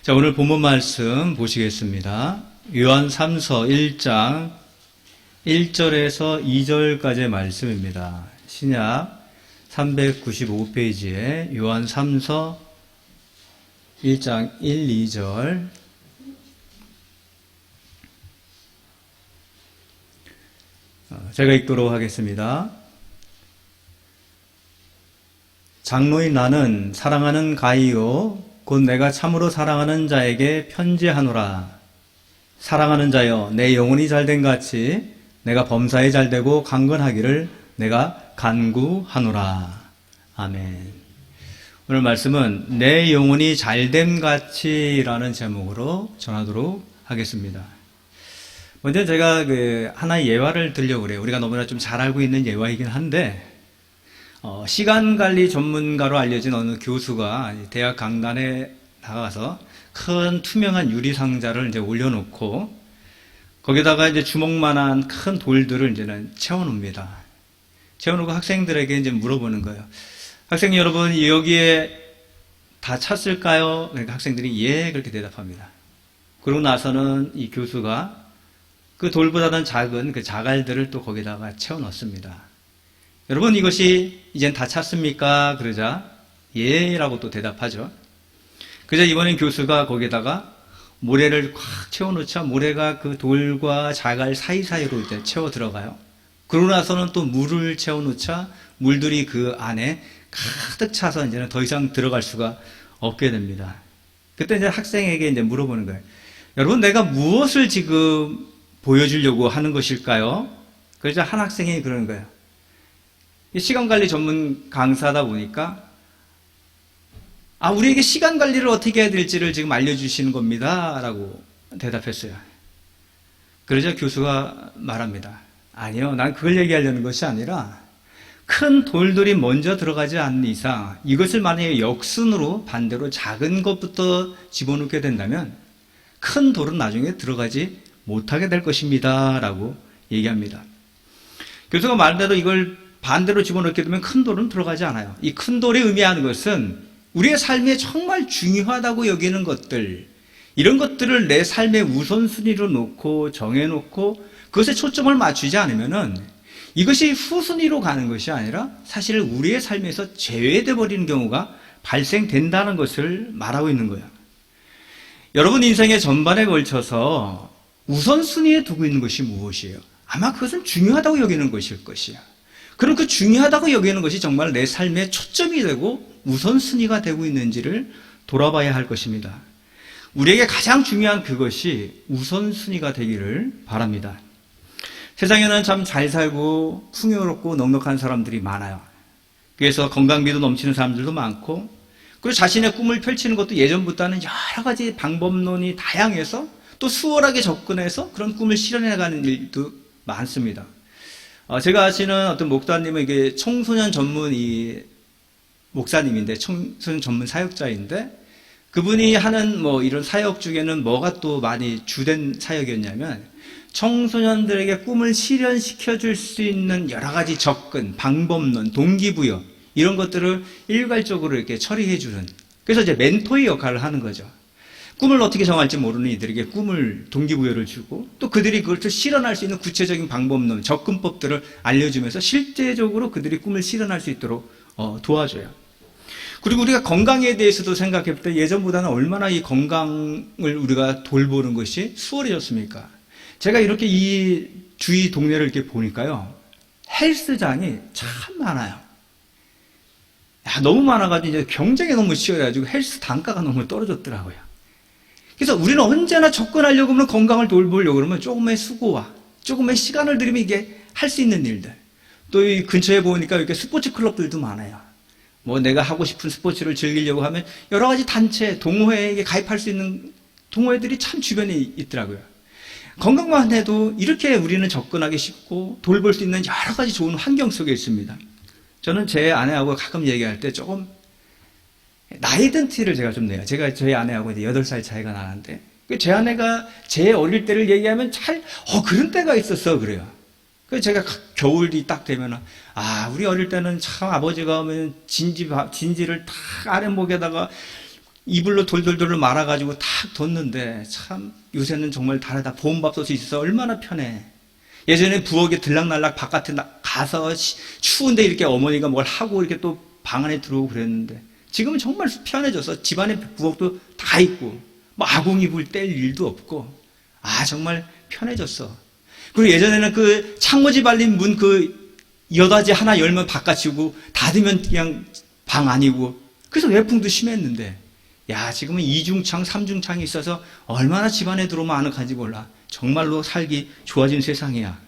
자, 오늘 본문 말씀 보시겠습니다. 요한 3서 1장 1절에서 2절까지의 말씀입니다. 신약 395페이지에 요한 3서 1장 1, 2절 제가 읽도록 하겠습니다. 장로인 나는 사랑하는 가이요 곧 내가 참으로 사랑하는 자에게 편지하노라. 사랑하는 자여 내 영혼이 잘된 같이 내가 범사에 잘되고 강건하기를 내가 간구하노라. 아멘. 오늘 말씀은 내 영혼이 잘됨 같이라는 제목으로 전하도록 하겠습니다. 먼저 제가 하나의 예화를 들려고 그래요. 우리가 너무나 좀 잘 알고 있는 예화이긴 한데 시간관리 전문가로 알려진 어느 교수가 대학 강단에 나가서 큰 투명한 유리상자를 이제 올려놓고 거기다가 이제 주먹만한 큰 돌들을 이제는 채워놓습니다. 채워놓고 학생들에게 이제 물어보는 거예요. 학생 여러분, 여기에 다 찼을까요? 그러니까 학생들이 예, 그렇게 대답합니다. 그러고 나서는 이 교수가 그 돌보다는 작은 그 자갈들을 또 거기다가 채워넣습니다. 여러분, 이것이 이젠 다 찼습니까? 그러자 예라고 또 대답하죠. 그러자 이번엔 교수가 거기다가 모래를 꽉 채워놓자 모래가 그 돌과 자갈 사이사이로 이제 채워 들어가요. 그러고 나서는 또 물을 채워놓자 물들이 그 안에 가득 차서 이제는 더 이상 들어갈 수가 없게 됩니다. 그때 이제 학생에게 이제 물어보는 거예요. 여러분, 내가 무엇을 지금 보여주려고 하는 것일까요? 그러자 한 학생이 그러는 거예요. 시간관리 전문 강사다 보니까 우리에게 시간관리를 어떻게 해야 될지를 지금 알려주시는 겁니다 라고 대답했어요. 그러자 교수가 말합니다. 아니요, 난 그걸 얘기하려는 것이 아니라 큰 돌들이 먼저 들어가지 않는 이상 이것을 만약에 역순으로 반대로 작은 것부터 집어넣게 된다면 큰 돌은 나중에 들어가지 못하게 될 것입니다 라고 얘기합니다. 교수가 말대로 이걸 반대로 집어넣게 되면 큰 돌은 들어가지 않아요. 이 큰 돌이 의미하는 것은 우리의 삶에 정말 중요하다고 여기는 것들, 이런 것들을 내 삶의 우선순위로 놓고 정해놓고 그것에 초점을 맞추지 않으면은 이것이 후순위로 가는 것이 아니라 사실 우리의 삶에서 제외돼 버리는 경우가 발생된다는 것을 말하고 있는 거예요. 여러분 인생의 전반에 걸쳐서 우선순위에 두고 있는 것이 무엇이에요? 아마 그것은 중요하다고 여기는 것일 것이에요. 그럼 그 중요하다고 여기는 것이 정말 내 삶의 초점이 되고 우선순위가 되고 있는지를 돌아봐야 할 것입니다. 우리에게 가장 중요한 그것이 우선순위가 되기를 바랍니다. 세상에는 참 잘 살고 풍요롭고 넉넉한 사람들이 많아요. 그래서 건강미도 넘치는 사람들도 많고 그리고 자신의 꿈을 펼치는 것도 예전보다는 여러 가지 방법론이 다양해서 또 수월하게 접근해서 그런 꿈을 실현해가는 일도 많습니다. 제가 아시는 어떤 목사님은 이게 청소년 전문 목사님인데 청소년 전문 사역자인데 그분이 하는 이런 사역 중에는 뭐가 또 많이 주된 사역이었냐면 청소년들에게 꿈을 실현시켜 줄 수 있는 여러 가지 접근, 방법론, 동기부여 이런 것들을 일괄적으로 이렇게 처리해 주는 그래서 이제 멘토의 역할을 하는 거죠. 꿈을 어떻게 정할지 모르는 이들에게 꿈을 동기부여를 주고 또 그들이 그걸 실현할 수 있는 구체적인 방법론, 접근법들을 알려주면서 실제적으로 그들이 꿈을 실현할 수 있도록 도와줘요. 그리고 우리가 건강에 대해서도 생각해 볼 때 예전보다는 얼마나 이 건강을 우리가 돌보는 것이 수월해졌습니까? 제가 이렇게 이 주위 동네를 이렇게 보니까요. 헬스장이 참 많아요. 너무 많아가지고 이제 경쟁이 너무 치열해가지고 헬스 단가가 너무 떨어졌더라고요. 그래서 우리는 언제나 접근하려고 하면 건강을 돌보려고 그러면 조금의 수고와 조금의 시간을 들이면 이게 할 수 있는 일들. 또 이 근처에 보니까 이렇게 스포츠 클럽들도 많아요. 내가 하고 싶은 스포츠를 즐기려고 하면 여러 가지 단체, 동호회에 가입할 수 있는 동호회들이 참 주변에 있더라고요. 건강만 해도 이렇게 우리는 접근하기 쉽고 돌볼 수 있는 여러 가지 좋은 환경 속에 있습니다. 저는 제 아내하고 가끔 얘기할 때 조금 나이 든 티를 제가 좀 내요. 제가 저희 아내하고 이제 8살 차이가 나는데 제 아내가 제 어릴 때를 얘기하면 그런 때가 있었어 그래요. 그래서 제가 겨울이 딱 되면 우리 어릴 때는 참 아버지가 오면 진지를 탁 아랫목에다가 이불로 돌돌돌 말아가지고 탁 뒀는데 참 요새는 정말 다르다. 보온밥솥이 있어서 얼마나 편해. 예전에 부엌에 들락날락 바깥에 가서 추운데 이렇게 어머니가 뭘 하고 이렇게 또 방 안에 들어오고 그랬는데 지금은 정말 편해져서 집안에 부엌도 다 있고 뭐 아궁이불 뗄 일도 없고 정말 편해졌어. 그리고 예전에는 그 창호지 발린 문 그 여닫이 하나 열면 바깥이고 닫으면 그냥 방 안이고 그래서 외풍도 심했는데 지금은 이중창, 삼중창이 있어서 얼마나 집안에 들어오면 아늑한지 몰라. 정말로 살기 좋아진 세상이야.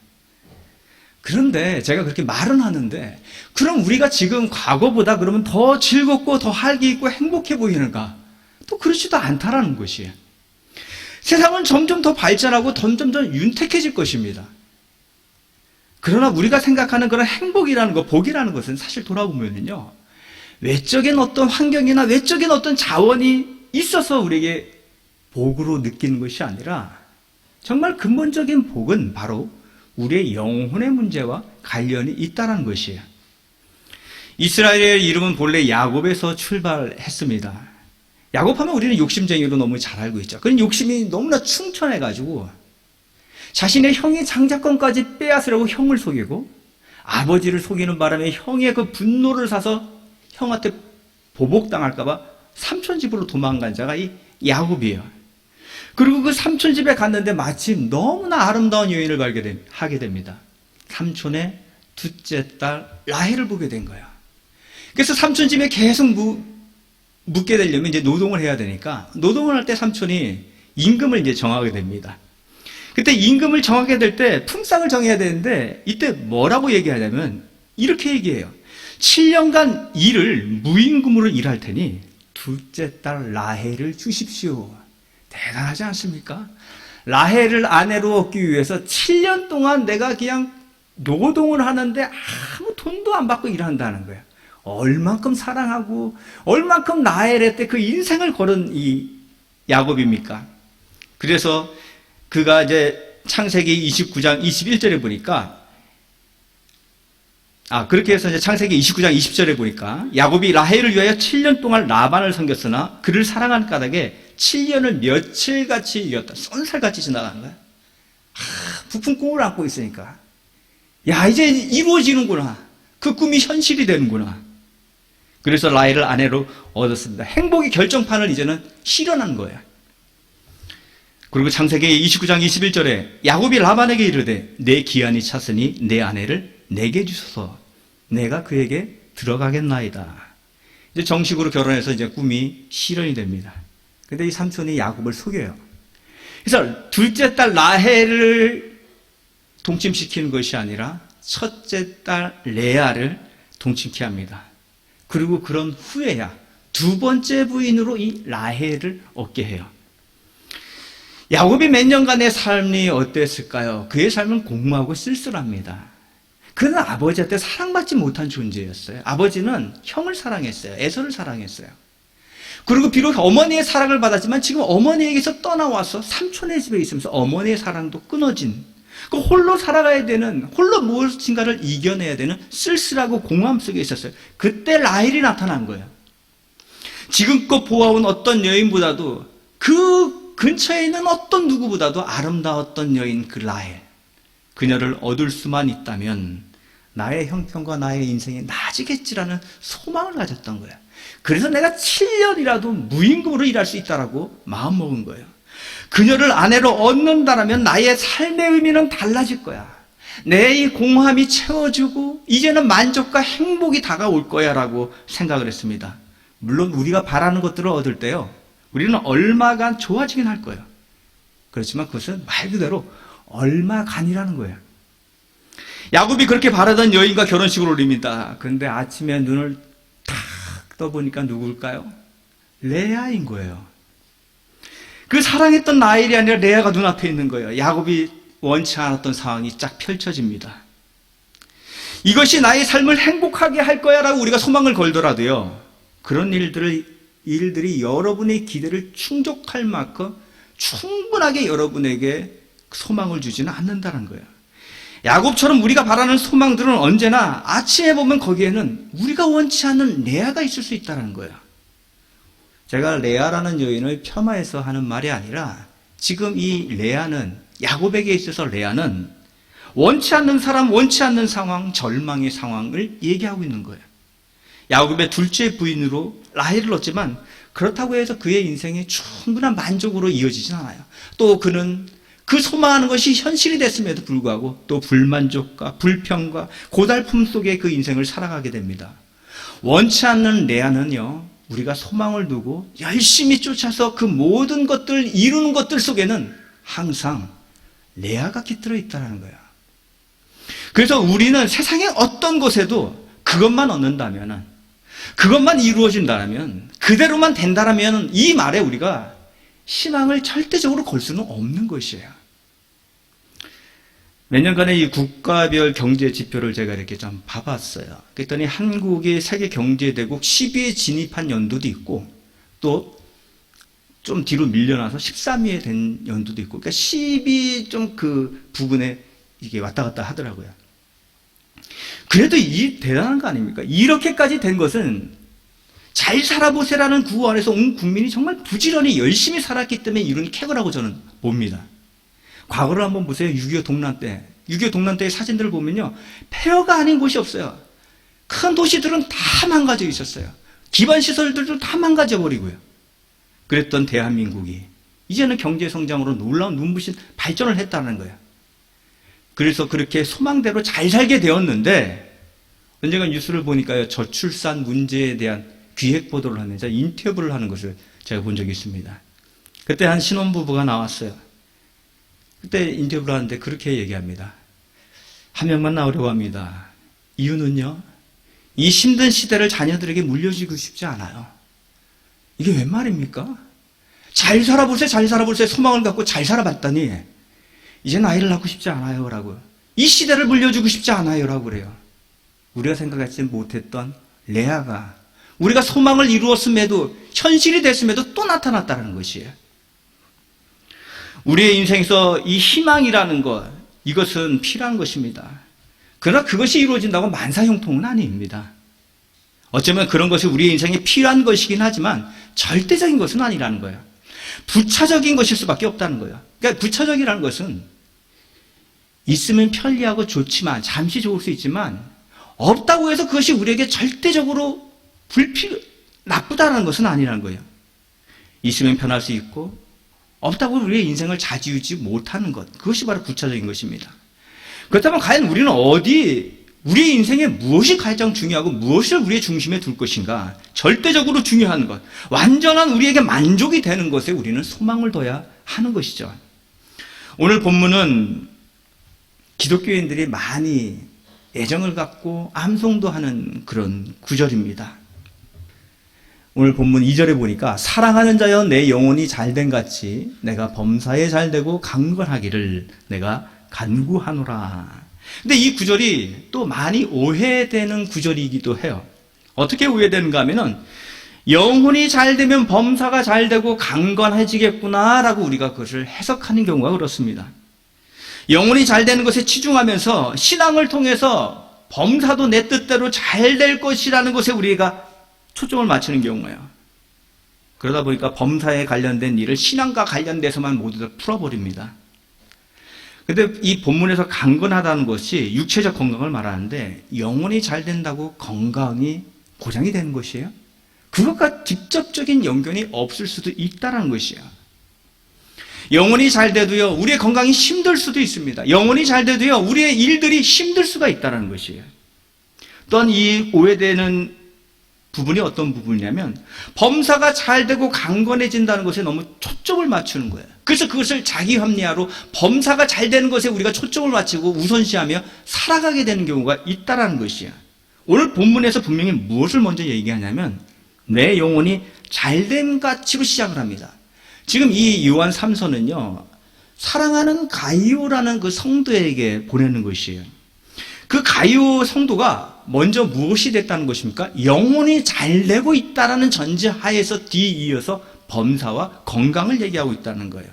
그런데 제가 그렇게 말은 하는데 그럼 우리가 지금 과거보다 그러면 더 즐겁고 더 활기 있고 행복해 보이는가? 또 그렇지도 않다라는 것이에요. 세상은 점점 더 발전하고 점점 더 윤택해질 것입니다. 그러나 우리가 생각하는 그런 행복이라는 것, 복이라는 것은 사실 돌아보면요. 외적인 어떤 환경이나 외적인 어떤 자원이 있어서 우리에게 복으로 느끼는 것이 아니라 정말 근본적인 복은 바로 우리의 영혼의 문제와 관련이 있다는 것이에요. 이스라엘의 이름은 본래 야곱에서 출발했습니다. 야곱하면 우리는 욕심쟁이로 너무 잘 알고 있죠. 그런 욕심이 너무나 충천해가지고 자신의 형의 장자권까지 빼앗으려고 형을 속이고 아버지를 속이는 바람에 형의 그 분노를 사서 형한테 보복당할까봐 삼촌 집으로 도망간 자가 이 야곱이에요. 그리고 그 삼촌 집에 갔는데 마침 너무나 아름다운 여인을 발견하게 됩니다. 삼촌의 둘째 딸 라헬을 보게 된 거야. 그래서 삼촌 집에 계속 묵게 되려면 이제 노동을 해야 되니까 노동을 할 때 삼촌이 임금을 이제 정하게 됩니다. 그때 임금을 정하게 될 때 품삯을 정해야 되는데 이때 뭐라고 얘기하냐면 이렇게 얘기해요. 7년간 일을 무임금으로 일할 테니 둘째 딸 라헬을 주십시오. 대단하지 않습니까? 라헬을 아내로 얻기 위해서 7년 동안 내가 그냥 노동을 하는데 아무 돈도 안 받고 일한다는 거예요. 얼만큼 사랑하고 얼만큼 라헬한테 그 인생을 걸은 이 야곱입니까? 그래서 그가 이제 창세기 29장 21절에 보니까 그렇게 해서 이제 창세기 29장 20절에 보니까 야곱이 라헬을 위하여 7년 동안 라반을 섬겼으나 그를 사랑한 까닭에 7년을 며칠같이 이겼다. 쏜살같이 지나가는 거야. 부푼 꿈을 안고 있으니까. 이제 이루어지는구나. 그 꿈이 현실이 되는구나. 그래서 라헬을 아내로 얻었습니다. 행복의 결정판을 이제는 실현한 거예요. 그리고 창세기 29장 21절에 야곱이 라반에게 이르되 내 기한이 찼으니 내 아내를 내게 주소서. 내가 그에게 들어가겠나이다. 이제 정식으로 결혼해서 이제 꿈이 실현이 됩니다. 근데 이 삼촌이 야곱을 속여요. 그래서 둘째 딸 라헬을 동침시키는 것이 아니라 첫째 딸 레아를 동침케 합니다. 그리고 그런 후에야 두 번째 부인으로 이 라헬을 얻게 해요. 야곱이 몇 년간의 삶이 어땠을까요? 그의 삶은 공고하고 쓸쓸합니다. 그는 아버지한테 사랑받지 못한 존재였어요. 아버지는 형을 사랑했어요. 에서를 사랑했어요. 그리고 비록 어머니의 사랑을 받았지만 지금 어머니에게서 떠나와서 삼촌의 집에 있으면서 어머니의 사랑도 끊어진, 그 홀로 살아가야 되는, 홀로 무엇인가를 이겨내야 되는 쓸쓸하고 공허함 속에 있었어요. 그때 라헬이 나타난 거예요. 지금껏 보아온 어떤 여인보다도 그 근처에 있는 어떤 누구보다도 아름다웠던 여인 그 라헬, 그녀를 얻을 수만 있다면 나의 형편과 나의 인생이 나아지겠지라는 소망을 가졌던 거예요. 그래서 내가 7년이라도 무임금으로 일할 수 있다라고 마음먹은 거예요. 그녀를 아내로 얻는다라면 나의 삶의 의미는 달라질 거야. 내 이 공허함이 채워지고 이제는 만족과 행복이 다가올 거야 라고 생각을 했습니다. 물론 우리가 바라는 것들을 얻을 때요, 우리는 얼마간 좋아지긴 할 거예요. 그렇지만 그것은 말 그대로 얼마간이라는 거예요. 야곱이 그렇게 바라던 여인과 결혼식을 올립니다. 그런데 아침에 눈을 탁 떠보니까 누굴까요? 레아인 거예요. 그 사랑했던 라헬이 아니라 레아가 눈앞에 있는 거예요. 야곱이 원치 않았던 상황이 쫙 펼쳐집니다. 이것이 나의 삶을 행복하게 할 거야 라고 우리가 소망을 걸더라도요, 그런 일들이 여러분의 기대를 충족할 만큼 충분하게 여러분에게 소망을 주지는 않는다는 거예요. 야곱처럼 우리가 바라는 소망들은 언제나 아침에 보면 거기에는 우리가 원치 않는 레아가 있을 수 있다는 거예요. 제가 레아라는 여인을 폄하해서 하는 말이 아니라 지금 이 레아는, 야곱에게 있어서 레아는 원치 않는 사람, 원치 않는 상황, 절망의 상황을 얘기하고 있는 거예요. 야곱의 둘째 부인으로 라헬을 얻지만 그렇다고 해서 그의 인생이 충분한 만족으로 이어지진 않아요. 또 그는 그 소망하는 것이 현실이 됐음에도 불구하고 또 불만족과 불평과 고달픔 속에 그 인생을 살아가게 됩니다. 원치 않는 레아는요, 우리가 소망을 두고 열심히 쫓아서 그 모든 것들, 이루는 것들 속에는 항상 레아가 깃들어 있다는 거예요. 그래서 우리는 세상의 어떤 것에도 그것만 얻는다면, 그것만 이루어진다면, 그대로만 된다면 이 말에 우리가 신앙을 절대적으로 걸 수는 없는 것이에요. 몇 년간의 이 국가별 경제 지표를 제가 이렇게 좀 봐봤어요. 그랬더니 한국이 세계 경제대국 10위에 진입한 연도도 있고, 또 좀 뒤로 밀려나서 13위에 된 연도도 있고, 그러니까 10위 좀 그 부근에 이게 왔다 갔다 하더라고요. 그래도 이 대단한 거 아닙니까? 이렇게까지 된 것은 잘 살아보세라는 구호 안에서 온 국민이 정말 부지런히 열심히 살았기 때문에 이룬 쾌거라고 저는 봅니다. 과거를 한번 보세요. 6.25 동란 때. 6.25 동란 때의 사진들을 보면요, 폐허가 아닌 곳이 없어요. 큰 도시들은 다 망가져 있었어요. 기반시설들도 다 망가져 버리고요. 그랬던 대한민국이 이제는 경제성장으로 놀라운 눈부신 발전을 했다는 거예요. 그래서 그렇게 소망대로 잘 살게 되었는데, 언젠가 뉴스를 보니까요, 저출산 문제에 대한 기획 보도를 하면서 인터뷰를 하는 것을 제가 본 적이 있습니다. 그때 한 신혼부부가 나왔어요. 그때 인터뷰를 하는데 그렇게 얘기합니다. 한 명만 나오려고 합니다. 이유는요, 이 힘든 시대를 자녀들에게 물려주고 싶지 않아요. 이게 웬 말입니까? 잘 살아보세요, 잘 살아보세요. 소망을 갖고 잘 살아봤더니 이제 아이를 낳고 싶지 않아요 라고, 이 시대를 물려주고 싶지 않아요 라고 그래요. 우리가 생각하지 못했던 레아가 우리가 소망을 이루었음에도, 현실이 됐음에도 또 나타났다는 것이에요. 우리의 인생에서 이 희망이라는 것, 이것은 필요한 것입니다. 그러나 그것이 이루어진다고 만사형통은 아닙니다. 어쩌면 그런 것이 우리의 인생에 필요한 것이긴 하지만 절대적인 것은 아니라는 거예요. 부차적인 것일 수밖에 없다는 거예요. 그러니까 부차적이라는 것은 있으면 편리하고 좋지만, 잠시 좋을 수 있지만, 없다고 해서 그것이 우리에게 절대적으로 나쁘다는 것은 아니라는 거예요. 있으면 편할 수 있고, 없다고 우리의 인생을 좌지우지 못하는 것, 그것이 바로 부차적인 것입니다. 그렇다면 과연 우리는 우리의 인생에 무엇이 가장 중요하고 무엇을 우리의 중심에 둘 것인가? 절대적으로 중요한 것, 완전한 우리에게 만족이 되는 것에 우리는 소망을 둬야 하는 것이죠. 오늘 본문은 기독교인들이 많이 애정을 갖고 암송도 하는 그런 구절입니다. 오늘 본문 2절에 보니까 사랑하는 자여 내 영혼이 잘된 같이 내가 범사에 잘되고 강건하기를 내가 간구하노라. 근데 이 구절이 또 많이 오해되는 구절이기도 해요. 어떻게 오해되는가 하면은, 영혼이 잘되면 범사가 잘되고 강건해지겠구나 라고 우리가 그것을 해석하는 경우가 그렇습니다. 영혼이 잘되는 것에 치중하면서 신앙을 통해서 범사도 내 뜻대로 잘 될 것이라는 것에 우리가 초점을 맞추는 경우예요. 그러다 보니까 범사에 관련된 일을 신앙과 관련돼서만 모두 다 풀어버립니다. 근데 이 본문에서 강건하다는 것이 육체적 건강을 말하는데, 영혼이 잘 된다고 건강이 보장이 되는 것이에요? 그것과 직접적인 연관이 없을 수도 있다는 것이에요. 영혼이 잘 돼도요, 우리의 건강이 힘들 수도 있습니다. 영혼이 잘 돼도요, 우리의 일들이 힘들 수가 있다는 것이에요. 또한 이 오해되는 부분이 어떤 부분이냐면, 범사가 잘 되고 강건해진다는 것에 너무 초점을 맞추는 거예요. 그래서 그것을 자기 합리화로 범사가 잘 되는 것에 우리가 초점을 맞추고 우선시하며 살아가게 되는 경우가 있다는 것이야. 오늘 본문에서 분명히 무엇을 먼저 얘기하냐면, 내 영혼이 잘된 가치로 시작을 합니다. 지금 이 요한 3서는요, 사랑하는 가이오라는 그 성도에게 보내는 것이에요. 그 가이오 성도가 먼저 무엇이 됐다는 것입니까? 영혼이 잘 되고 있다는 전제하에서 뒤이어서 범사와 건강을 얘기하고 있다는 거예요.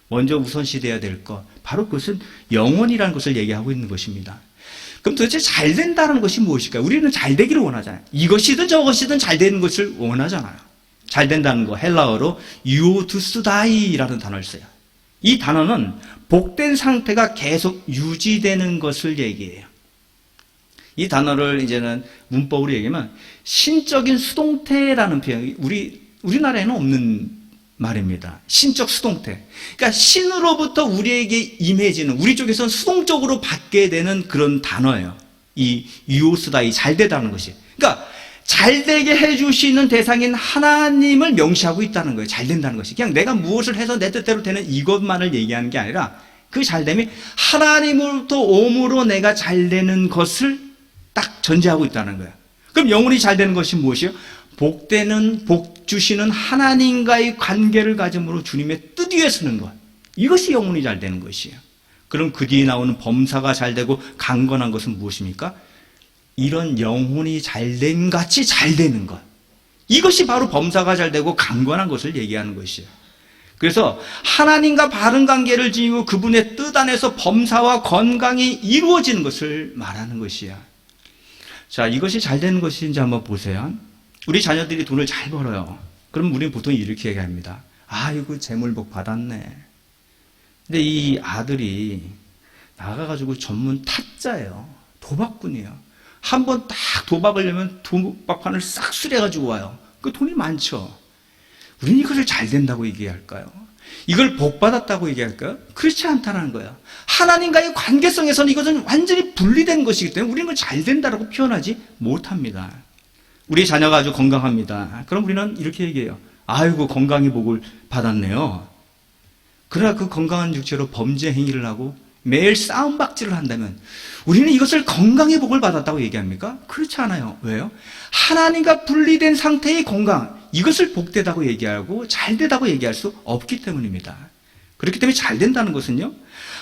먼저 우선시돼야 될 것, 바로 그것은 영혼이라는 것을 얘기하고 있는 것입니다. 그럼 도대체 잘 된다는 것이 무엇일까요? 우리는 잘 되기를 원하잖아요. 이것이든 저것이든 잘 되는 것을 원하잖아요. 잘 된다는 거 헬라어로 유오투스다이라는 단어를 써요. 이 단어는 복된 상태가 계속 유지되는 것을 얘기해요. 이 단어를 이제는 문법으로 얘기하면 신적인 수동태라는 표현이 우리나라에는 없는 말입니다. 신적 수동태. 그러니까 신으로부터 우리에게 임해지는, 우리 쪽에서는 수동적으로 받게 되는 그런 단어예요. 이 유오스다이, 잘 되다는 것이. 그러니까 잘 되게 해주시는 대상인 하나님을 명시하고 있다는 거예요. 잘 된다는 것이. 그냥 내가 무엇을 해서 내 뜻대로 되는 이것만을 얘기하는 게 아니라 그 잘됨이 하나님으로부터 오므로 내가 잘 되는 것을 딱 전제하고 있다는 거예요. 그럼 영혼이 잘 되는 것이 무엇이요? 복 주시는 하나님과의 관계를 가짐으로 주님의 뜻 위에 서는 것. 이것이 영혼이 잘 되는 것이에요. 그럼 그 뒤에 나오는 범사가 잘 되고 강건한 것은 무엇입니까? 이런 영혼이 잘된 같이 잘 되는 것. 이것이 바로 범사가 잘 되고 강건한 것을 얘기하는 것이에요. 그래서 하나님과 바른 관계를 지니고 그분의 뜻 안에서 범사와 건강이 이루어지는 것을 말하는 것이야. 자, 이것이 잘 되는 것인지 한번 보세요. 우리 자녀들이 돈을 잘 벌어요. 그럼 우리는 보통 이렇게 얘기합니다. 아이고, 재물복 받았네. 근데 이 아들이 나가가지고 전문 타짜예요. 도박꾼이에요. 한번 딱 도박을 하면 도박판을 싹 수리해가지고 와요. 그 돈이 많죠. 우리는 이것을 잘 된다고 얘기할까요? 이걸 복 받았다고 얘기할까요? 그렇지 않다는 거예요. 하나님과의 관계성에서는 이것은 완전히 분리된 것이기 때문에 우리는 그걸 잘 된다고 표현하지 못합니다. 우리 자녀가 아주 건강합니다. 그럼 우리는 이렇게 얘기해요. 아이고, 건강히 복을 받았네요. 그러나 그 건강한 육체로 범죄 행위를 하고 매일 싸움박질을 한다면 우리는 이것을 건강의 복을 받았다고 얘기합니까? 그렇지 않아요. 왜요? 하나님과 분리된 상태의 건강, 이것을 복되다고 얘기하고 잘되다고 얘기할 수 없기 때문입니다. 그렇기 때문에 잘 된다는 것은요,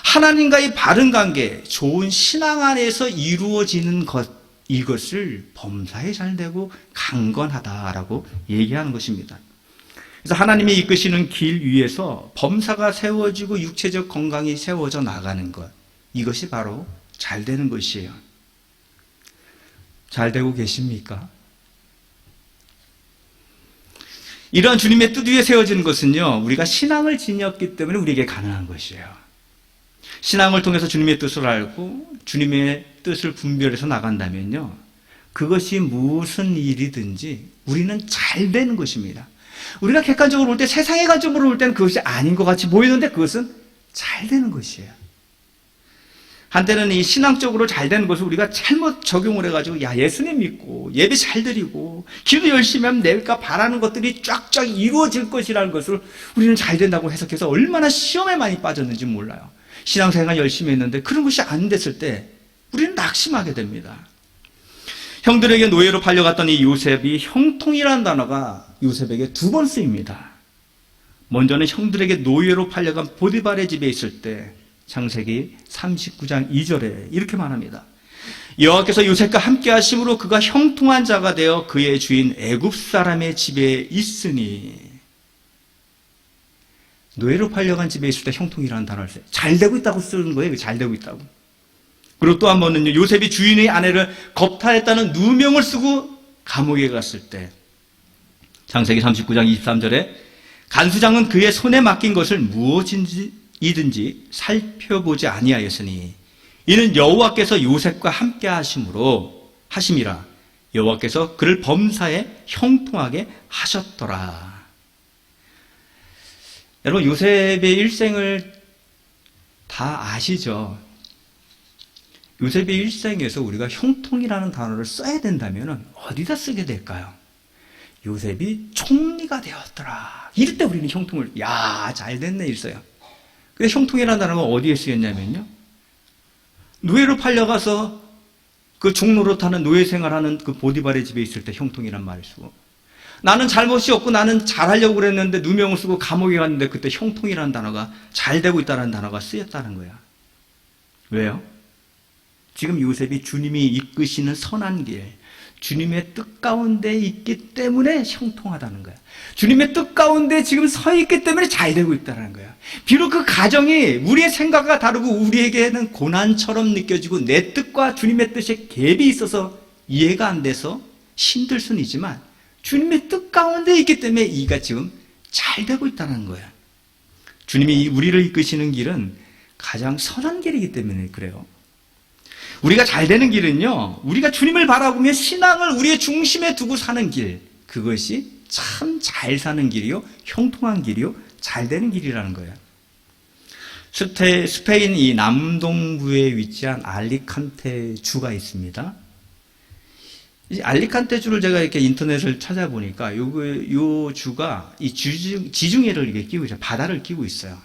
하나님과의 바른 관계, 좋은 신앙 안에서 이루어지는 것, 이것을 범사에 잘되고 강건하다라고 얘기하는 것입니다. 그래서 하나님이 이끄시는 길 위에서 범사가 세워지고 육체적 건강이 세워져 나가는 것, 이것이 바로 잘 되는 것이에요. 잘 되고 계십니까? 이러한 주님의 뜻 위에 세워지는 것은요, 우리가 신앙을 지녔기 때문에 우리에게 가능한 것이에요. 신앙을 통해서 주님의 뜻을 알고 주님의 뜻을 분별해서 나간다면요, 그것이 무슨 일이든지 우리는 잘 되는 것입니다. 우리가 객관적으로 볼 때, 세상의 관점으로 볼 때는 그것이 아닌 것 같이 보이는데 그것은 잘 되는 것이에요. 한때는 이 신앙적으로 잘 되는 것을 우리가 잘못 적용을 해가지고, 야, 예수님 믿고 예배 잘 드리고 기도 열심히 하면 내가 바라는 것들이 쫙쫙 이루어질 것이라는 것을 우리는 잘 된다고 해석해서 얼마나 시험에 많이 빠졌는지 몰라요. 신앙생활 열심히 했는데 그런 것이 안 됐을 때 우리는 낙심하게 됩니다. 형들에게 노예로 팔려갔던 이 요셉이 형통이라는 단어가 요셉에게 2번 쓰입니다. 먼저는 형들에게 노예로 팔려간 보디발의 집에 있을 때 창세기 39장 2절에 이렇게 말합니다. 여호와께서 요셉과 함께 하심으로 그가 형통한 자가 되어 그의 주인 애굽 사람의 집에 있으니. 노예로 팔려간 집에 있을 때 형통이라는 단어를 써요. 잘 되고 있다고 쓰는 거예요. 잘 되고 있다고. 그리고 또 한 번은요, 요셉이 주인의 아내를 겁탈했다는 누명을 쓰고 감옥에 갔을 때 창세기 39장 23절에 간수장은 그의 손에 맡긴 것을 무엇이든지 살펴보지 아니하였으니 이는 여호와께서 요셉과 함께 하심이라. 여호와께서 그를 범사에 형통하게 하셨더라. 여러분, 요셉의 일생을 다 아시죠? 요셉의 일생에서 우리가 형통이라는 단어를 써야 된다면 어디다 쓰게 될까요? 요셉이 총리가 되었더라. 이럴 때 우리는 형통을, 야, 잘 됐네, 이랬어요. 근데 형통이라는 단어가 어디에 쓰였냐면요, 노예로 팔려가서 그 종로로 타는 노예 생활하는 그 보디발의 집에 있을 때 형통이란 말을 쓰고, 나는 잘못이 없고 나는 잘하려고 그랬는데 누명을 쓰고 감옥에 갔는데 그때 형통이라는 단어가, 잘 되고 있다는 단어가 쓰였다는 거야. 왜요? 지금 요셉이 주님이 이끄시는 선한 길, 주님의 뜻 가운데 있기 때문에 형통하다는 거야. 주님의 뜻 가운데 지금 서 있기 때문에 잘 되고 있다는 거야. 비록 그 가정이 우리의 생각과 다르고 우리에게는 고난처럼 느껴지고 내 뜻과 주님의 뜻에 갭이 있어서 이해가 안 돼서 힘들 수는 있지만 주님의 뜻 가운데 있기 때문에 이가 지금 잘 되고 있다는 거예요. 주님이 우리를 이끄시는 길은 가장 선한 길이기 때문에 그래요. 우리가 잘 되는 길은요, 우리가 주님을 바라보며 신앙을 우리의 중심에 두고 사는 길, 그것이 참 잘 사는 길이요, 형통한 길이요, 잘 되는 길이라는 거예요. 스페인 이 남동부에 위치한 알리칸테 주가 있습니다. 이 알리칸테 주를 제가 이렇게 인터넷을 찾아보니까 요 주가 이 지중해를 이렇게 끼고 있어요. 바다를 끼고 있어요.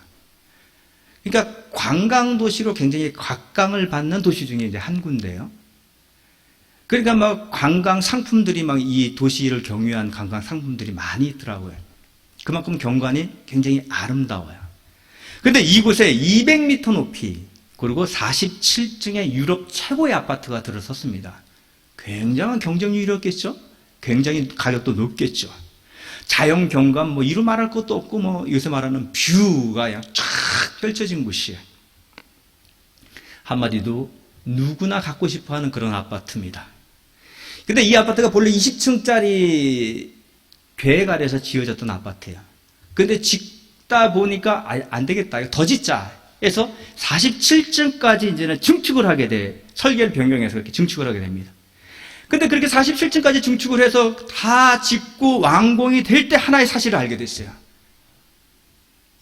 그러니까 관광 도시로 굉장히 각광을 받는 도시 중에 이제 한 군데예요. 그러니까 막 관광 상품들이 막 이 도시를 경유한 관광 상품들이 많이 있더라고요. 그만큼 경관이 굉장히 아름다워요. 근데 이곳에 200m 높이 그리고 47층의 유럽 최고의 아파트가 들어섰습니다. 굉장한 경쟁률이었겠죠? 굉장히 가격도 높겠죠. 자연 경관 뭐 이루 말할 것도 없고 뭐 요새 말하는 뷰가 그냥 쫙 펼쳐진 곳이에요. 한마디로 누구나 갖고 싶어 하는 그런 아파트입니다. 근데 이 아파트가 본래 20층짜리 계획 아래서 지어졌던 아파트예요. 근데 짓다 보니까 안 되겠다. 더 짓자. 해서 47층까지 이제는 증축을 하게 돼. 설계를 변경해서 그렇게 증축을 하게 됩니다. 근데 그렇게 47층까지 증축을 해서 다 짓고 완공이 될 때 하나의 사실을 알게 됐어요.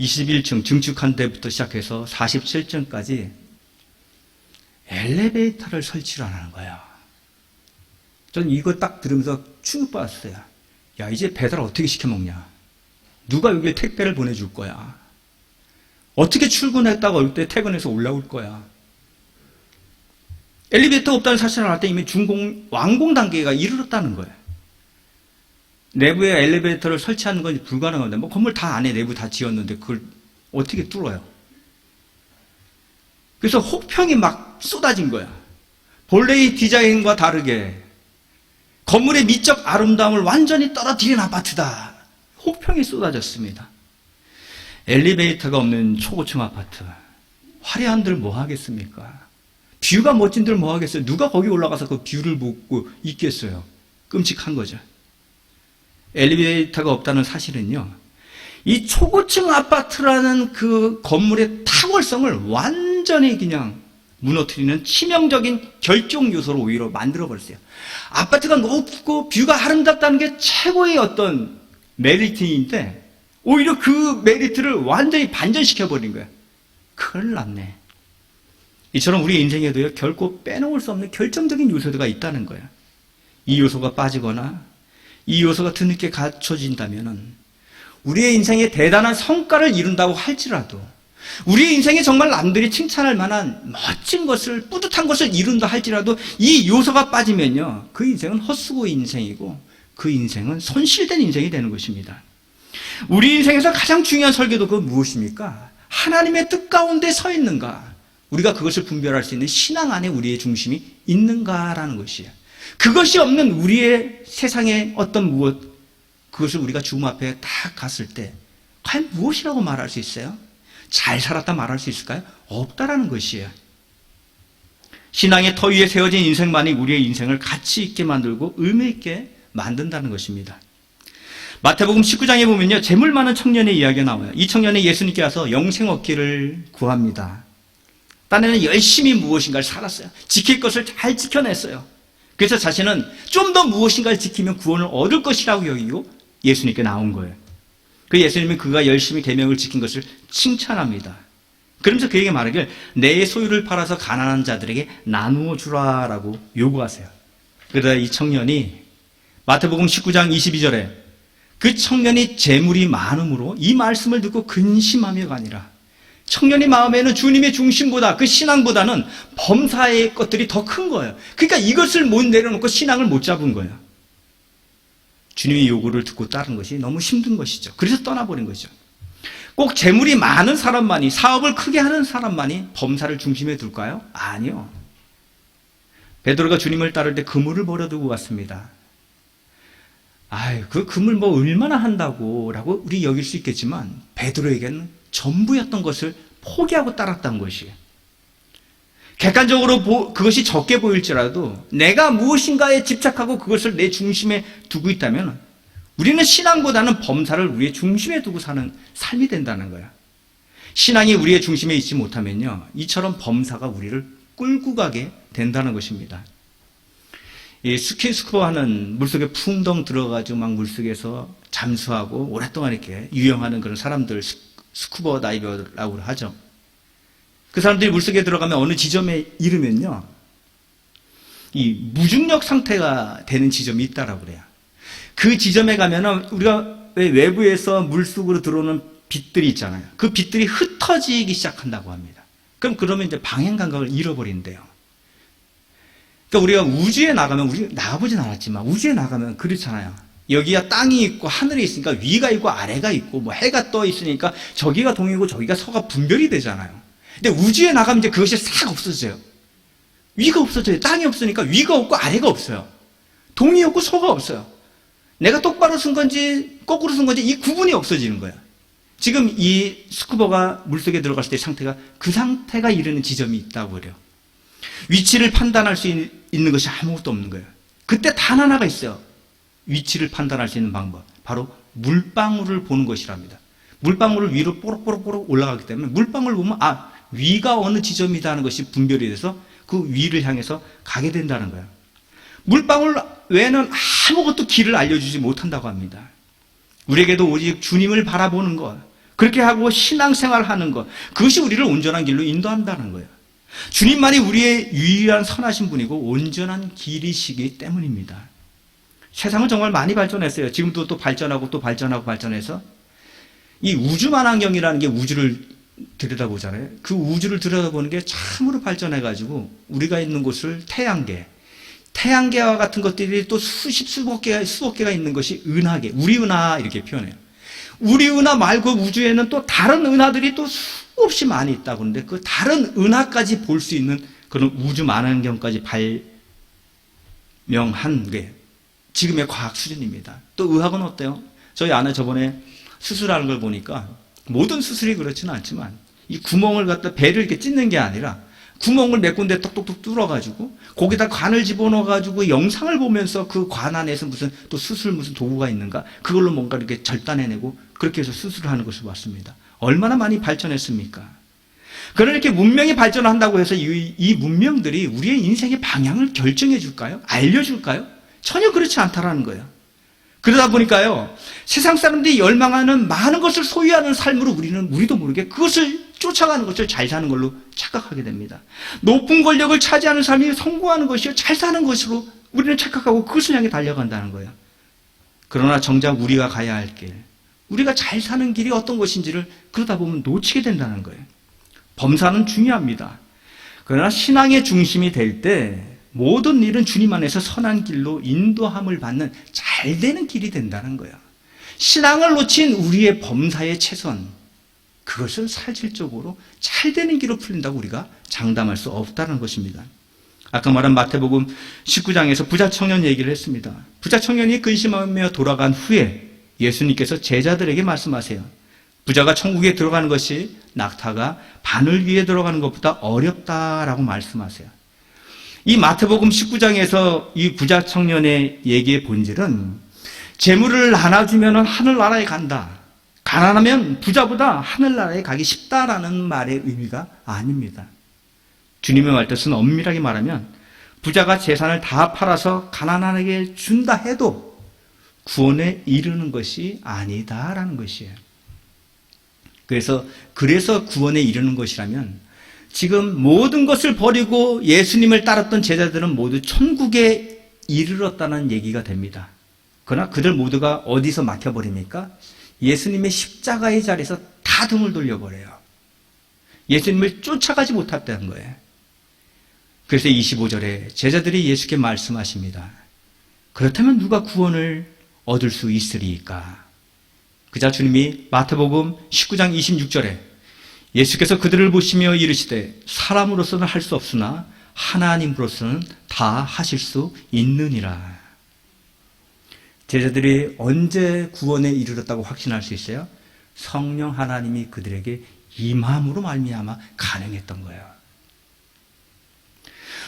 21층 증축한 데부터 시작해서 47층까지 엘리베이터를 설치를 안 하는 거야. 저는 이거 딱 들으면서 충격받았어요. 야, 이제 배달 어떻게 시켜 먹냐? 누가 여기에 택배를 보내줄 거야? 어떻게 출근했다가 올 때 퇴근해서 올라올 거야? 엘리베이터 없다는 사실을 알 때 이미 완공 단계가 이르렀다는 거예요. 내부에 엘리베이터를 설치하는 건 불가능한데, 뭐 건물 다 안에 내부 다 지었는데 그걸 어떻게 뚫어요? 그래서 혹평이 막 쏟아진 거야. 본래의 디자인과 다르게 건물의 미적 아름다움을 완전히 떨어뜨린 아파트다. 혹평이 쏟아졌습니다. 엘리베이터가 없는 초고층 아파트. 화려한들 뭐 하겠습니까? 뷰가 멋진들 뭐 하겠어요? 누가 거기 올라가서 그 뷰를 보고 있겠어요? 끔찍한 거죠. 엘리베이터가 없다는 사실은요, 이 초고층 아파트라는 그 건물의 탁월성을 완전히 그냥 무너뜨리는 치명적인 결정 요소로 오히려 만들어버렸어요. 아파트가 높고 뷰가 아름답다는 게 최고의 어떤 메리트인데 오히려 그 메리트를 완전히 반전시켜버린 거예요. 큰일 났네. 이처럼 우리 인생에도요, 결코 빼놓을 수 없는 결정적인 요소가 있다는 거예요. 이 요소가 빠지거나 이 요소가 뒤늦게 갖춰진다면 우리의 인생에 대단한 성과를 이룬다고 할지라도, 우리의 인생에 정말 남들이 칭찬할 만한 멋진 것을, 뿌듯한 것을 이룬다 할지라도 이 요소가 빠지면요, 그 인생은 헛수고의 인생이고 그 인생은 손실된 인생이 되는 것입니다. 우리 인생에서 가장 중요한 설계도 그건 무엇입니까? 하나님의 뜻 가운데 서 있는가? 우리가 그것을 분별할 수 있는 신앙 안에 우리의 중심이 있는가라는 것이에요. 그것이 없는 우리의 세상의 어떤 무엇, 그것을 우리가 주님 앞에 딱 갔을 때 과연 무엇이라고 말할 수 있어요? 잘 살았다 말할 수 있을까요? 없다라는 것이에요. 신앙의 터 위에 세워진 인생만이 우리의 인생을 가치 있게 만들고 의미 있게 만든다는 것입니다. 마태복음 19장에 보면요, 재물 많은 청년의 이야기가 나와요. 이 청년이 예수님께 와서 영생 얻기를 구합니다. 딴에는 열심히 무엇인가를 살았어요. 지킬 것을 잘 지켜냈어요. 그래서 자신은 좀 더 무엇인가를 지키면 구원을 얻을 것이라고 여기고 예수님께 나온 거예요. 그 예수님은 그가 열심히 계명을 지킨 것을 칭찬합니다. 그러면서 그에게 말하길, 내 소유를 팔아서 가난한 자들에게 나누어 주라라고 요구하세요. 그러다 이 청년이 마태복음 19장 22절에 그 청년이 재물이 많음으로 이 말씀을 듣고 근심하며가 아니라, 청년의 마음에는 주님의 중심보다, 그 신앙보다는 범사의 것들이 더 큰 거예요. 그러니까 이것을 못 내려놓고 신앙을 못 잡은 거예요. 주님의 요구를 듣고 따른 것이 너무 힘든 것이죠. 그래서 떠나버린 거죠. 꼭 재물이 많은 사람만이, 사업을 크게 하는 사람만이 범사를 중심에 둘까요? 아니요. 베드로가 주님을 따를 때 그물을 버려두고 왔습니다. 아유, 그 그물 뭐 얼마나 한다고 라고 우리 여길 수 있겠지만 베드로에게는 전부였던 것을 포기하고 따랐다는 것이에요. 객관적으로 그것이 적게 보일지라도 내가 무엇인가에 집착하고 그것을 내 중심에 두고 있다면 우리는 신앙보다는 범사를 우리의 중심에 두고 사는 삶이 된다는 거야. 신앙이 우리의 중심에 있지 못하면요, 이처럼 범사가 우리를 끌고 가게 된다는 것입니다. 이 스킨스쿠버 하는 물속에 풍덩 들어가지고 막 물속에서 잠수하고 오랫동안 이렇게 유영하는 그런 사람들, 스쿠버 다이버라고 하죠. 그 사람들이 물속에 들어가면 어느 지점에 이르면요, 이 무중력 상태가 되는 지점이 있다라고 그래요. 그 지점에 가면은 우리가 왜 외부에서 물속으로 들어오는 빛들이 있잖아요. 그 빛들이 흩어지기 시작한다고 합니다. 그러면 이제 방향 감각을 잃어버린대요. 그러니까 우리가 우주에 나가면, 우리 나가보진 않았지만 우주에 나가면 그렇잖아요. 여기가 땅이 있고 하늘이 있으니까 위가 있고 아래가 있고 뭐 해가 떠 있으니까 저기가 동이고 저기가 서가 분별이 되잖아요. 근데 우주에 나가면 이제 그것이 싹 없어져요. 위가 없어져요. 땅이 없으니까 위가 없고 아래가 없어요. 동이 없고 서가 없어요. 내가 똑바로 쓴 건지 거꾸로 쓴 건지 이 구분이 없어지는 거야. 지금 이 스쿠버가 물속에 들어갔을 때 상태가 그 상태가 이르는 지점이 있다고 그래요. 위치를 판단할 수 있는 것이 아무것도 없는 거예요. 그때 단 하나가 있어요. 위치를 판단할 수 있는 방법. 바로 물방울을 보는 것이랍니다. 물방울을 위로 뽀록뽀록뽀록 올라가기 때문에 물방울을 보면 위가 어느 지점이다 하는 것이 분별이 돼서 그 위를 향해서 가게 된다는 거예요. 물방울 외에는 아무것도 길을 알려주지 못한다고 합니다. 우리에게도 오직 주님을 바라보는 것, 그렇게 하고 신앙생활하는 것, 그것이 우리를 온전한 길로 인도한다는 거예요. 주님만이 우리의 유일한 선하신 분이고 온전한 길이시기 때문입니다. 세상은 정말 많이 발전했어요. 지금도 또 발전하고 또 발전하고 발전해서 이 우주만환경이라는 게 우주를 들여다보잖아요. 그 우주를 들여다보는 게 참으로 발전해가지고 우리가 있는 곳을 태양계와 같은 것들이 또 수억 개가 있는 것이 은하계, 우리 은하 이렇게 표현해요. 우리 은하 말고 우주에는 또 다른 은하들이 또 수없이 많이 있다고 하는데 그 다른 은하까지 볼 수 있는 그런 우주 만환경까지 발명한 게 지금의 과학 수준입니다. 또 의학은 어때요? 저희 아내 저번에 수술하는 걸 보니까 모든 수술이 그렇지는 않지만 이 구멍을 갖다 배를 이렇게 찢는 게 아니라 구멍을 몇 군데 똑똑똑 뚫어가지고 거기다 관을 집어넣어가지고 영상을 보면서 그 관 안에서 무슨 도구가 있는가 그걸로 뭔가 이렇게 절단해내고 그렇게 해서 수술을 하는 것을 봤습니다. 얼마나 많이 발전했습니까? 그렇게 문명이 발전한다고 해서 이 문명들이 우리의 인생의 방향을 결정해 줄까요? 알려줄까요? 전혀 그렇지 않다라는 거예요. 그러다 보니까요, 세상 사람들이 열망하는 많은 것을 소유하는 삶으로 우리도 모르게 그것을 쫓아가는 것을 잘 사는 걸로 착각하게 됩니다. 높은 권력을 차지하는 삶이 성공하는 것이요, 잘 사는 것으로 우리는 착각하고 그것을 향해 달려간다는 거예요. 그러나 정작 우리가 가야 할 길, 우리가 잘 사는 길이 어떤 것인지를 그러다 보면 놓치게 된다는 거예요. 범사는 중요합니다. 그러나 신앙의 중심이 될 때 모든 일은 주님 안에서 선한 길로 인도함을 받는 잘 되는 길이 된다는 거예요. 신앙을 놓친 우리의 범사의 최선, 그것은 실질적으로 잘 되는 길로 풀린다고 우리가 장담할 수 없다는 것입니다. 아까 말한 마태복음 19장에서 부자 청년 얘기를 했습니다. 부자 청년이 근심하며 돌아간 후에 예수님께서 제자들에게 말씀하세요. 부자가 천국에 들어가는 것이 낙타가 바늘 위에 들어가는 것보다 어렵다라고 말씀하세요. 이 마태복음 19장에서 이 부자 청년의 얘기의 본질은 재물을 나눠주면 하늘나라에 간다. 가난하면 부자보다 하늘나라에 가기 쉽다라는 말의 의미가 아닙니다. 주님의 말뜻은 엄밀하게 말하면 부자가 재산을 다 팔아서 가난하게 준다 해도 구원에 이르는 것이 아니다라는 것이에요. 그래서 구원에 이르는 것이라면 지금 모든 것을 버리고 예수님을 따랐던 제자들은 모두 천국에 이르렀다는 얘기가 됩니다. 그러나 그들 모두가 어디서 막혀버립니까? 예수님의 십자가의 자리에서 다 등을 돌려버려요. 예수님을 쫓아가지 못했다는 거예요. 그래서 25절에 제자들이 예수께 말씀하십니다. 그렇다면 누가 구원을 얻을 수 있으리까? 그자 주님이 마태복음 19장 26절에 예수께서 그들을 보시며 이르시되 사람으로서는 할 수 없으나 하나님으로서는 다 하실 수 있느니라. 제자들이 언제 구원에 이르렀다고 확신할 수 있어요? 성령 하나님이 그들에게 임함으로 말미암아 가능했던 거예요.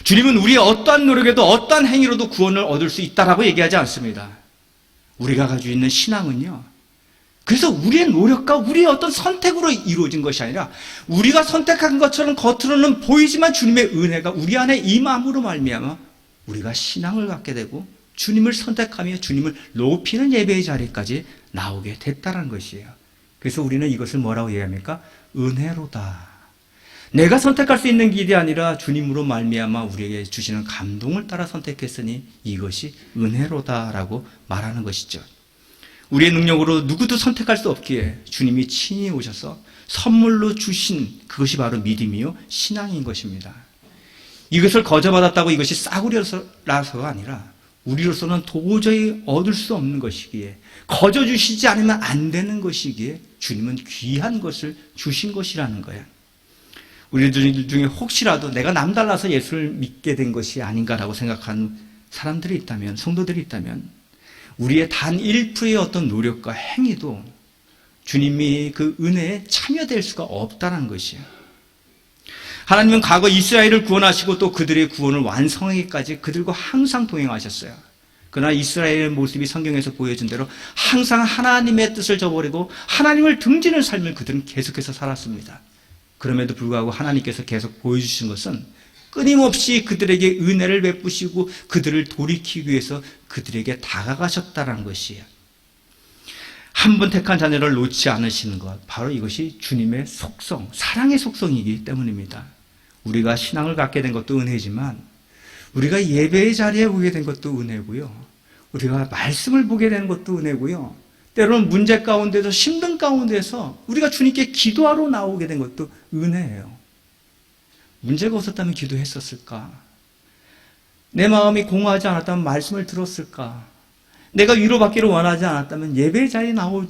주님은 우리의 어떠한 노력에도 어떠한 행위로도 구원을 얻을 수 있다라고 얘기하지 않습니다. 우리가 가지고 있는 신앙은요, 그래서 우리의 노력과 우리의 어떤 선택으로 이루어진 것이 아니라 우리가 선택한 것처럼 겉으로는 보이지만 주님의 은혜가 우리 안에 임함으로 말미암아 우리가 신앙을 갖게 되고 주님을 선택하며 주님을 높이는 예배의 자리까지 나오게 됐다는 것이에요. 그래서 우리는 이것을 뭐라고 얘기합니까? 은혜로다. 내가 선택할 수 있는 길이 아니라 주님으로 말미암아 우리에게 주시는 감동을 따라 선택했으니 이것이 은혜로다라고 말하는 것이죠. 우리의 능력으로 누구도 선택할 수 없기에 주님이 친히 오셔서 선물로 주신 그것이 바로 믿음이요 신앙인 것입니다. 이것을 거저받았다고 이것이 싸구려라서가 아니라 우리로서는 도저히 얻을 수 없는 것이기에, 거저 주시지 않으면 안 되는 것이기에 주님은 귀한 것을 주신 것이라는 거야. 우리들 중에 혹시라도 내가 남달라서 예수를 믿게 된 것이 아닌가라고 생각하는 사람들이 있다면, 성도들이 있다면 우리의 단 1%의 어떤 노력과 행위도 주님이 그 은혜에 참여될 수가 없다는 것이에요. 하나님은 과거 이스라엘을 구원하시고 또 그들의 구원을 완성하기까지 그들과 항상 동행하셨어요. 그러나 이스라엘의 모습이 성경에서 보여준 대로 항상 하나님의 뜻을 저버리고 하나님을 등지는 삶을 그들은 계속해서 살았습니다. 그럼에도 불구하고 하나님께서 계속 보여주신 것은 끊임없이 그들에게 은혜를 베푸시고 그들을 돌이키기 위해서 그들에게 다가가셨다는 것이에요. 한 번 택한 자녀를 놓지 않으시는 것, 바로 이것이 주님의 속성, 사랑의 속성이기 때문입니다. 우리가 신앙을 갖게 된 것도 은혜지만 우리가 예배의 자리에 오게 된 것도 은혜고요, 우리가 말씀을 보게 되는 것도 은혜고요, 때로는 문제 가운데서, 힘든 가운데서 우리가 주님께 기도하러 나오게 된 것도 은혜예요. 문제가 없었다면 기도했었을까? 내 마음이 공허하지 않았다면 말씀을 들었을까? 내가 위로받기를 원하지 않았다면 예배의 자리에 나올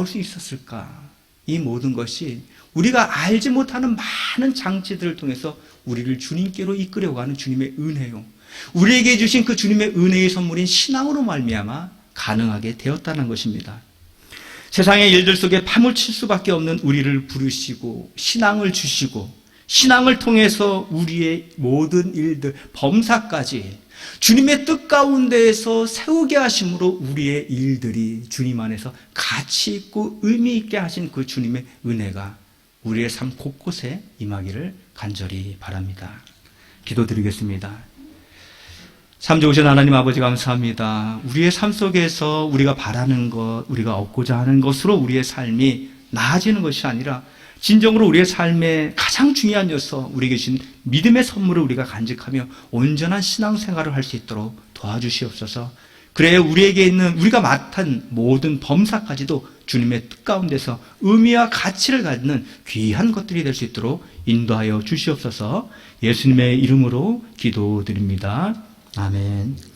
수 있었을까? 이 모든 것이 우리가 알지 못하는 많은 장치들을 통해서 우리를 주님께로 이끌어가는 주님의 은혜요, 우리에게 주신 그 주님의 은혜의 선물인 신앙으로 말미암아 가능하게 되었다는 것입니다. 세상의 일들 속에 파묻힐 수밖에 없는 우리를 부르시고 신앙을 주시고 신앙을 통해서 우리의 모든 일들, 범사까지 주님의 뜻 가운데에서 세우게 하심으로 우리의 일들이 주님 안에서 가치 있고 의미 있게 하신 그 주님의 은혜가 우리의 삶 곳곳에 임하기를 간절히 바랍니다. 기도드리겠습니다. 참 좋으신 하나님 아버지, 감사합니다. 우리의 삶 속에서 우리가 바라는 것, 우리가 얻고자 하는 것으로 우리의 삶이 나아지는 것이 아니라 진정으로 우리의 삶의 가장 중요한 요소, 우리에게 주신 믿음의 선물을 우리가 간직하며 온전한 신앙생활을 할 수 있도록 도와주시옵소서. 그래 우리에게 있는, 우리가 맡은 모든 범사까지도 주님의 뜻 가운데서 의미와 가치를 갖는 귀한 것들이 될 수 있도록 인도하여 주시옵소서. 예수님의 이름으로 기도드립니다. 아멘.